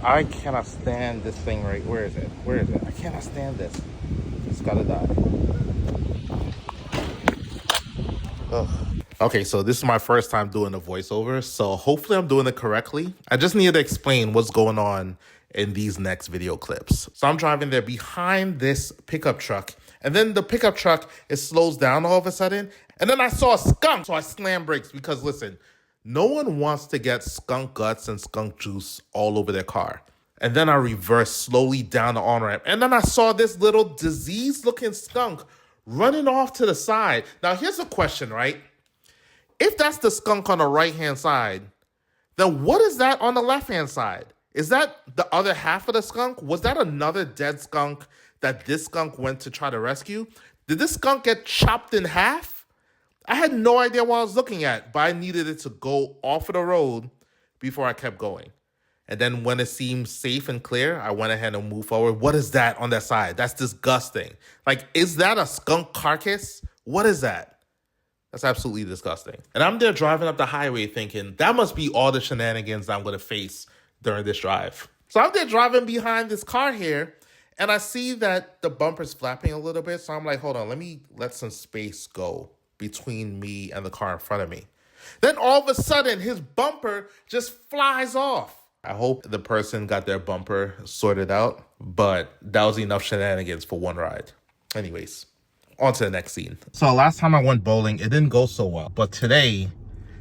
I cannot stand this thing right. Where is it? Where is it? I cannot stand this. It's gotta die. Ugh. Okay, so this is my first time doing a voiceover, so hopefully I'm doing it correctly. I just need to explain what's going on in these next video clips. So I'm driving there behind this pickup truck, and then the pickup truck, it slows down all of a sudden, and then I saw a skunk, so I slammed brakes because listen, no one wants to get skunk guts and skunk juice all over their car. And then I reversed slowly down the on-ramp, and then I saw this little diseased-looking skunk running off to the side. Now, here's a question, right? If that's the skunk on the right-hand side, then what is that on the left-hand side? Is that the other half of the skunk? Was that another dead skunk that this skunk went to try to rescue? Did this skunk get chopped in half? I had no idea what I was looking at, but I needed it to go off of the road before I kept going. And then when it seemed safe and clear, I went ahead and moved forward. What is that on that side? That's disgusting. Like, is that a skunk carcass? What is that? That's absolutely disgusting. And I'm there driving up the highway thinking, that must be all the shenanigans that I'm going to face during this drive. So I'm there driving behind this car here, and I see that the bumper's flapping a little bit. So I'm like, hold on, let me let some space go between me and the car in front of me. Then all of a sudden, his bumper just flies off. I hope the person got their bumper sorted out, but that was enough shenanigans for one ride. Anyways, on to the next scene. So last time I went bowling, it didn't go so well, but today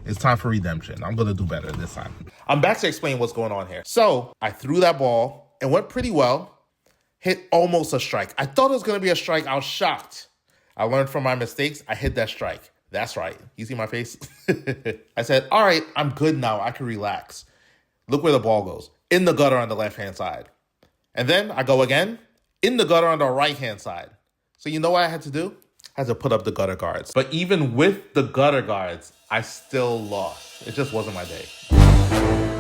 it's time for redemption. I'm gonna do better this time. I'm back to explain what's going on here. So I threw that ball, it went pretty well, hit almost a strike. I thought it was gonna be a strike, I was shocked. I learned from my mistakes, I hit that strike. That's right, you see my face? I said, all right, I'm good now, I can relax. Look where the ball goes. In the gutter on the left-hand side. And then I go again. In the gutter on the right-hand side. So you know what I had to do? I had to put up the gutter guards. But even with the gutter guards, I still lost. It just wasn't my day.